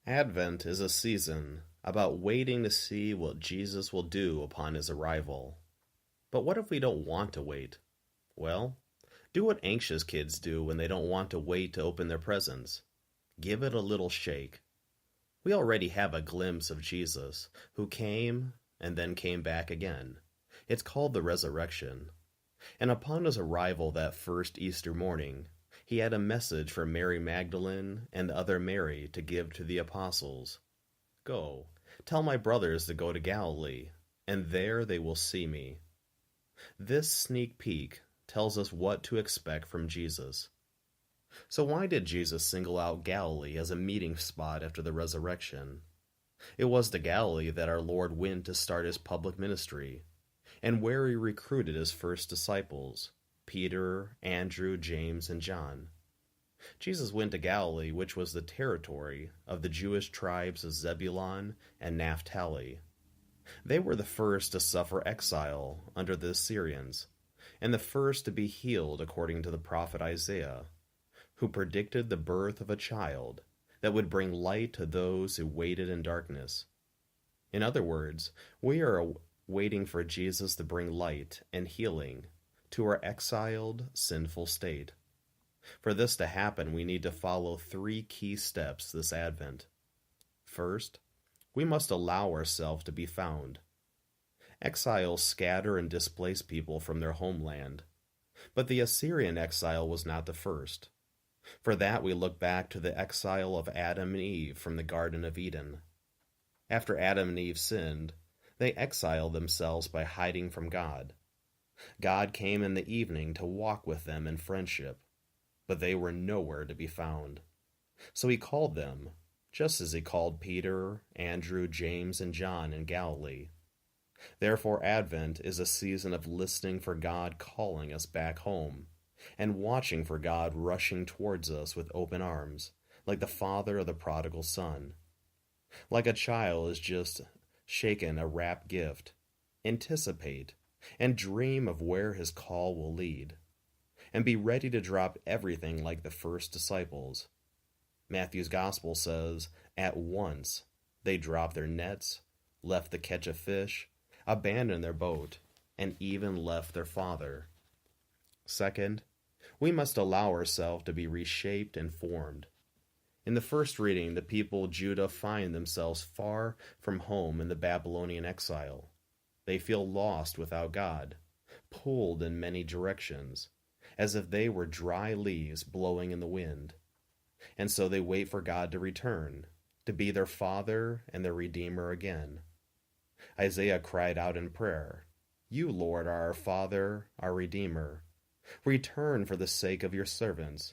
Advent is a season about waiting to see what Jesus will do upon his arrival. But what if we don't want to wait? Well, do what anxious kids do when they don't want to wait to open their presents. Give it a little shake. We already have a glimpse of Jesus, who came and then came back again. It's called the resurrection. And upon his arrival that first Easter morning, he had a message for Mary Magdalene and the other Mary to give to the apostles. Go, tell my brothers to go to Galilee, and there they will see me. This sneak peek tells us what to expect from Jesus. So why did Jesus single out Galilee as a meeting spot after the resurrection? It was to Galilee that our Lord went to start his public ministry, and where he recruited his first disciples, Peter, Andrew, James, and John. Jesus went to Galilee, which was the territory of the Jewish tribes of Zebulun and Naphtali. They were the first to suffer exile under the Assyrians, and the first to be healed according to the prophet Isaiah, who predicted the birth of a child that would bring light to those who waited in darkness. In other words, we are waiting for Jesus to bring light and healing to our exiled, sinful state. For this to happen, we need to follow 3 key steps this Advent. First, we must allow ourselves to be found. Exiles scatter and displace people from their homeland, but the Assyrian exile was not the first. For that, we look back to the exile of Adam and Eve from the Garden of Eden. After Adam and Eve sinned, they exiled themselves by hiding from God. God came in the evening to walk with them in friendship, but they were nowhere to be found. So he called them, just as he called Peter, Andrew, James, and John in Galilee. Therefore, Advent is a season of listening for God calling us back home, and watching for God rushing towards us with open arms, like the father of the prodigal son. Like a child is just shaken a wrapped gift, anticipate, and dream of where his call will lead, and be ready to drop everything like the first disciples. Matthew's gospel says, at once they dropped their nets, left to catch a fish, abandoned their boat, and even left their father. Second, we must allow ourselves to be reshaped and formed. In the first reading, the people of Judah find themselves far from home in the Babylonian exile. They feel lost without God, pulled in many directions, as if they were dry leaves blowing in the wind. And so they wait for God to return, to be their Father and their Redeemer again. Isaiah cried out in prayer, "You, Lord, are our Father, our Redeemer. Return for the sake of your servants.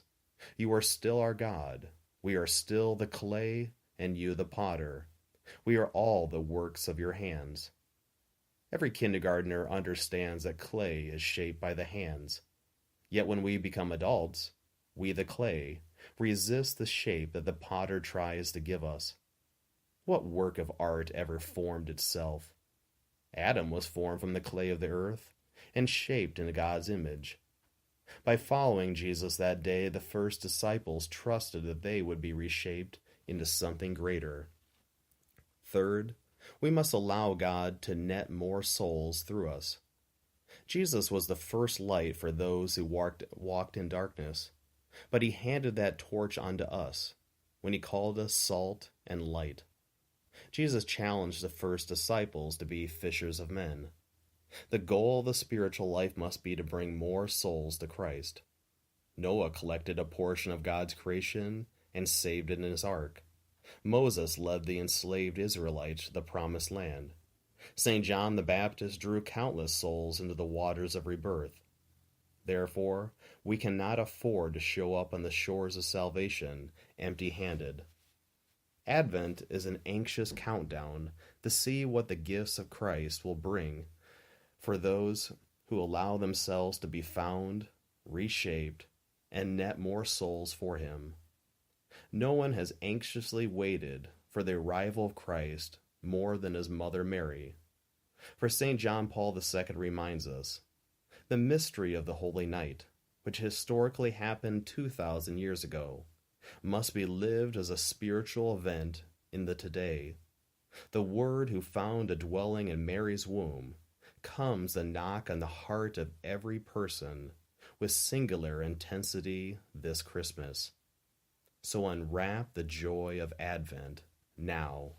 You are still our God. We are still the clay, and you the potter. We are all the works of your hands." Every kindergartner understands that clay is shaped by the hands. Yet when we become adults, we, the clay, resist the shape that the potter tries to give us. What work of art ever formed itself? Adam was formed from the clay of the earth and shaped in God's image. By following Jesus that day, the first disciples trusted that they would be reshaped into something greater. Third, we must allow God to net more souls through us. Jesus was the first light for those who walked in darkness, but he handed that torch onto us when he called us salt and light. Jesus challenged the first disciples to be fishers of men. The goal of the spiritual life must be to bring more souls to Christ. Noah collected a portion of God's creation and saved it in his ark. Moses led the enslaved Israelites to the promised land. St. John the Baptist drew countless souls into the waters of rebirth. Therefore, we cannot afford to show up on the shores of salvation empty-handed. Advent is an anxious countdown to see what the gifts of Christ will bring for those who allow themselves to be found, reshaped, and net more souls for him. No one has anxiously waited for the arrival of Christ more than his mother Mary. For St. John Paul II reminds us, the mystery of the Holy Night, which historically happened 2,000 years ago, must be lived as a spiritual event in the today. The Word who found a dwelling in Mary's womb comes to knock on the heart of every person with singular intensity this Christmas. So unwrap the joy of Advent now.